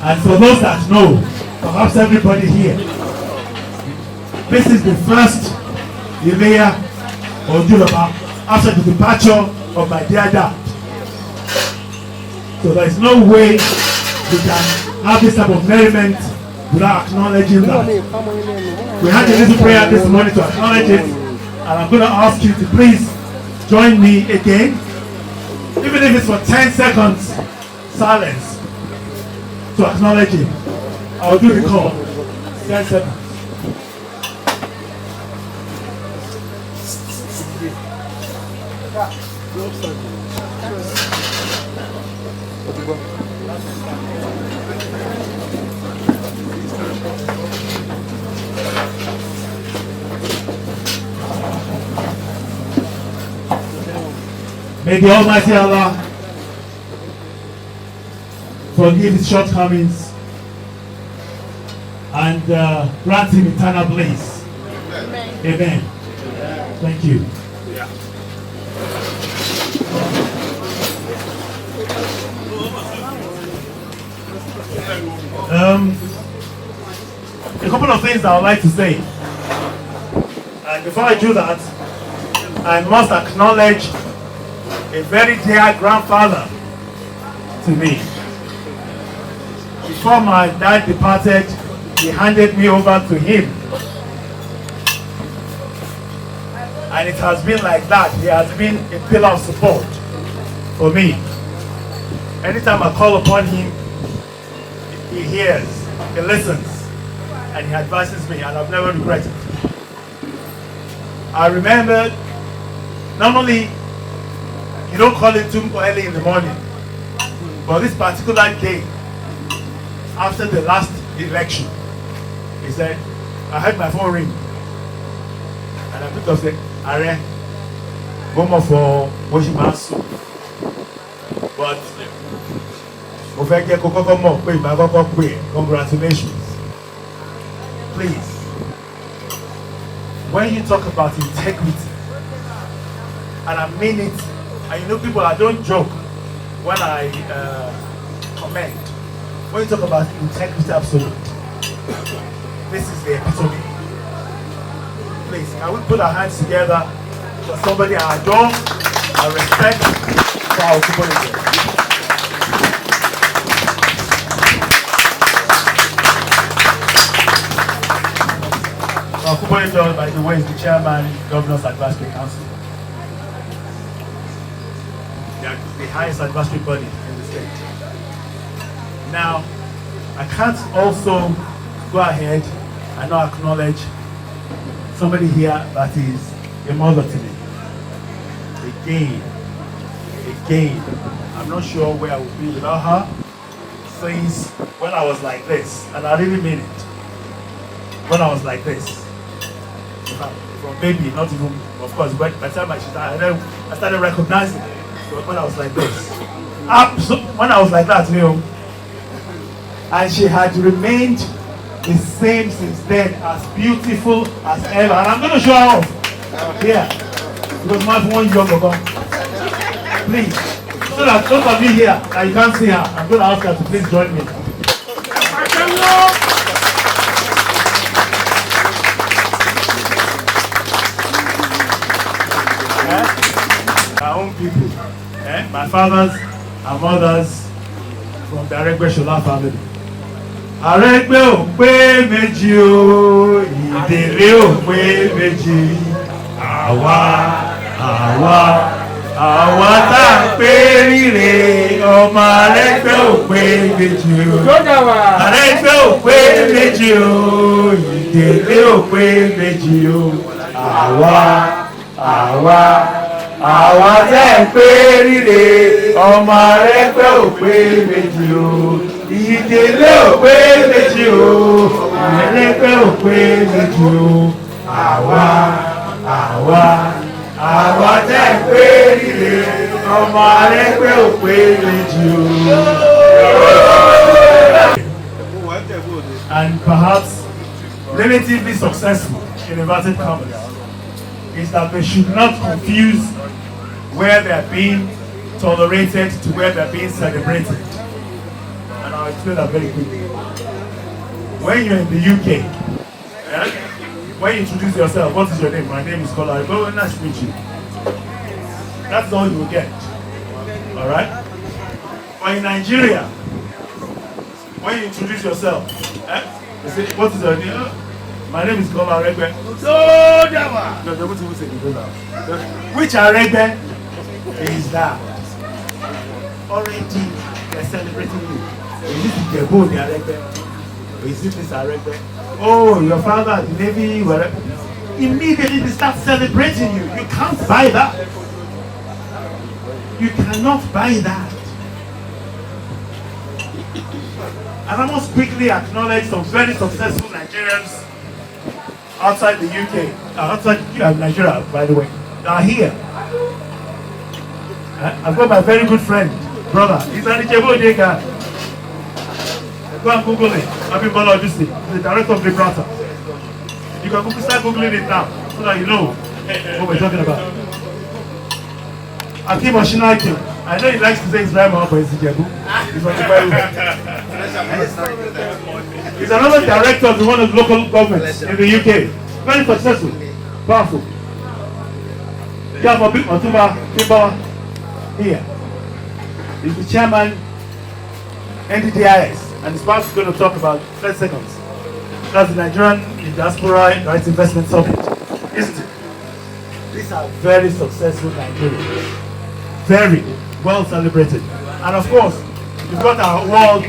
And for those that know, perhaps everybody here, this is the first Ileya Ojude Oba after the departure of my dear dad. So there is no way we can have this type of merriment without acknowledging that. We had a little prayer this morning to acknowledge it, and I'm going to ask you to please join me again, even if it's for 10 seconds silence, to acknowledge him. I'll do the call. 10 seconds. May the Almighty Allah forgive his shortcomings and grant him eternal bliss. Amen. Amen. Thank you. A couple of things I would like to say. And before I do that, I must acknowledge a very dear grandfather to me. Before my dad departed, he handed me over to him. And it has been like that. He has been a pillar of support for me. Anytime I call upon him, he hears, he listens, and he advises me, and I've never regretted. I remember, normally you don't call it too early in the morning, but this particular day, after the last election, he said, I heard my phone ring, and I picked up and said, Aare, go more for washing my soup. But congratulations. Please, when you talk about integrity, and I mean it, and you know people, I don't joke when I comment. When you talk about integrity absolute, this is the epitome. Please, can we put our hands together for somebody I adore and respect for our community? Our community, by the way, is the chairman, Governor's Advisory Council. They are the highest advisory body in the state. Now, I can't also go ahead and not acknowledge somebody here that is a mother to me. Again, I'm not sure where I would be without her since when I was like this, and I really mean it. When I was like this, from baby, not even, of course, but by the time I started recognizing it. When I was like this, when I was like that, and she had remained the same since then, as beautiful as ever. And I'm going to show her off here, because my one young ago. Please, so that those of you here that you can't see her, I'm going to ask her to please join me. My own people. My fathers and mothers from the Aregbe family. Aregbe ò pé méjì o, ìdílé ò pé méjì. Àwa tá ń pé rire, ọmọ Aregbe ò pé méjì o. Aregbe ò pé méjì o, ìdílé ò pé méjì o. Àwa tẹ́ ń pé rire, ọmọ Aregbe ò pé méjì o, ìdílé ò pé méjì o, Aregbe ò pé méjì o. Àwa tẹ́ ń pé rire, ọmọ Aregbe ò pé méjì o. And perhaps relatively successful in inverted commas is that they should not confuse where they're being tolerated to where they're being celebrated. And I'll I'll explain that very quickly. When you're in the UK, when you introduce yourself, what is your name? My name is Kola Aregbe. Oh, nice to meet you. That's all you will get. Alright? But in Nigeria, when you introduce yourself, you say, what is your name? My name is Kola Aregbe. No, they won't even say it. Which Aregbe is that? Already, they're celebrating you. Is it Ijebu the Aregbe? Or is it Mr. Aregbe? Oh, your father, the Navy, whatever. Immediately they start celebrating you. You can't buy that. You cannot buy that. And I must quickly acknowledge some very successful Nigerians outside the UK, outside Nigeria, by the way, that are here. I've got my very good friend, brother. He's an Ijebu guy. Go and Google it. Ojude Oba, the director of Gibraltar. You can start Googling it now, so that you know what we're talking about. Akim Oshinaki. I know he likes to say Israel, but it's Ijebu. He's from the Bible. He's another director of one of the local governments in the UK. Very successful, powerful. Yeah, Otuba Kimbawa here. He's the chairman, NDDIS, and his part is going to talk about 30 seconds. That's the Nigerian Diaspora Rights Investment Summit, isn't it? These are very successful Nigerians. Very well celebrated. And of course, we've got our world.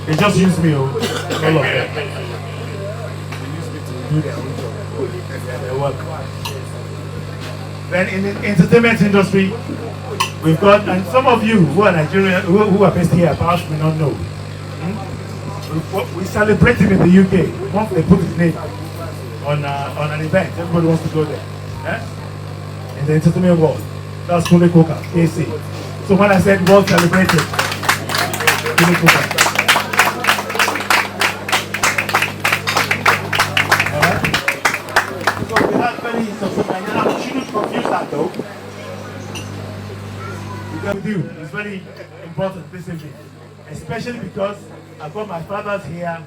They just use me, all of them. They use me to do their own job. Their work. Then in the entertainment industry, we've got, and some of you who are Nigerian, who are based here, perhaps may not know. We celebrate him in the UK. Once they put his name on an event, everybody wants to go there. In the entertainment world, that's Kule Koka, KC. So when I said world celebrated, Kule Koka. So we have very successful, and you shouldn't confuse that though. With you, it's very important this evening, especially because I've got my fathers here,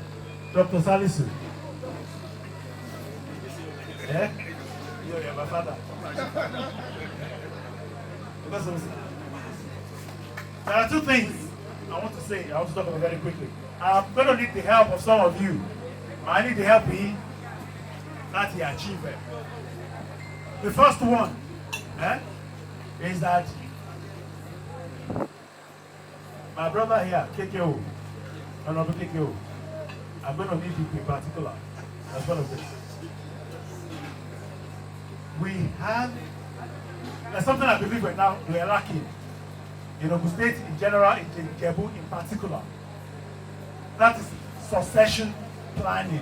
Dr. Salisu. Yeah? You're my father. There are two things I want to say, I want to talk about very quickly. I'm going to need the help of some of you. I need the help in that he achieved it. The first one is that my brother here, KKO, Honorable KKO, I'm going to need you in particular as well as this. We have, there's something I believe we're lacking in Ogun State in general, in Ijebu in particular. That is succession planning.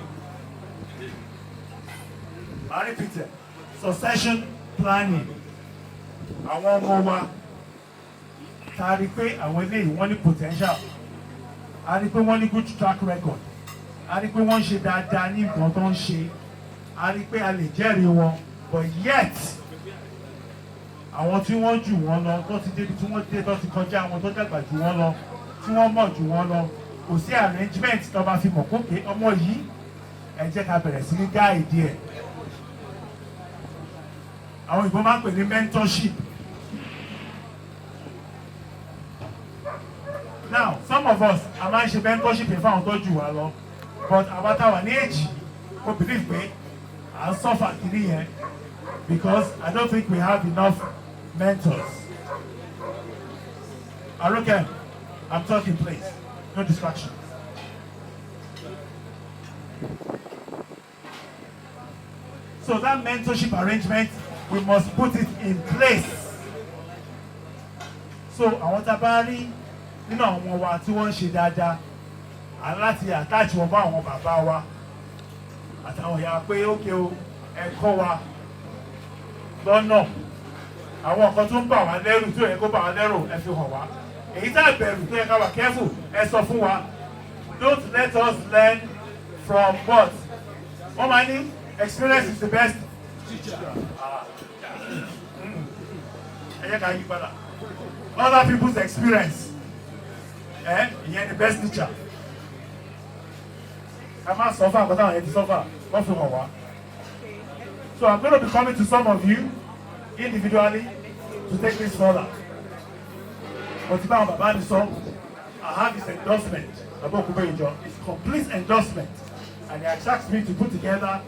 I repeat it, succession planning. Àwọn ọmọ wa ta rí pé àwọn eléyìí wọ́n ní potential, a rí pé wọ́n ní good track record, a rí pé wọ́n ń ṣe dáadáa ní nǹkan tó ń ṣe, a rí pé a lè jẹ́rìí wọn, but yet àwọn tí wọ́n jù wọ́n lọ tó ti débi tí wọ́n dé tó ti kọjá àwọn tó dàgbà jù wọ́n lọ tí wọ́n mọ̀ jù wọ́n lọ kò sí arrangement tó bá fi mọ̀ kókè ọmọ yìí ẹ jẹ́ ká bẹ̀rẹ̀ sí ní gáàdì ẹ̀. Àwọn ìbọn máa ń pè ní mentorship. Now some of us a máa ń ṣe mentorship fún àwọn tó jù wá lọ, but àwọn táwa ní èjì kò believe pé à ń suffer kiri yẹn because I don't think we have enough mentors. Aroke, I'm talking please, no distractions. So that mentorship arrangement, we must put it in place. So àwọn tá a bá rí nínú àwọn wa tí wọ́n ń ṣe dáadáa, aláti attach wọn bá àwọn bàbá wa àtàwọn ìyá pé ókè o ẹ̀kọ́ wa lọ́nà àwọn nǹkan tó ń bà wá lẹ́rù tó yẹ kó bà wá lẹ́rù ẹ fi hàn wá. Èyí tá a bẹ̀rù tó yẹ ká wà careful ẹ sọ fún wa. Don't let us learn from what? Wọ́n máa ní experience is the best teacher. Other people's experience. You're the best teacher. I must suffer, but I suffer. So I'm going to be coming to some of you individually to take this further. But I have his endorsement. It's complete endorsement. And he has asked me to put together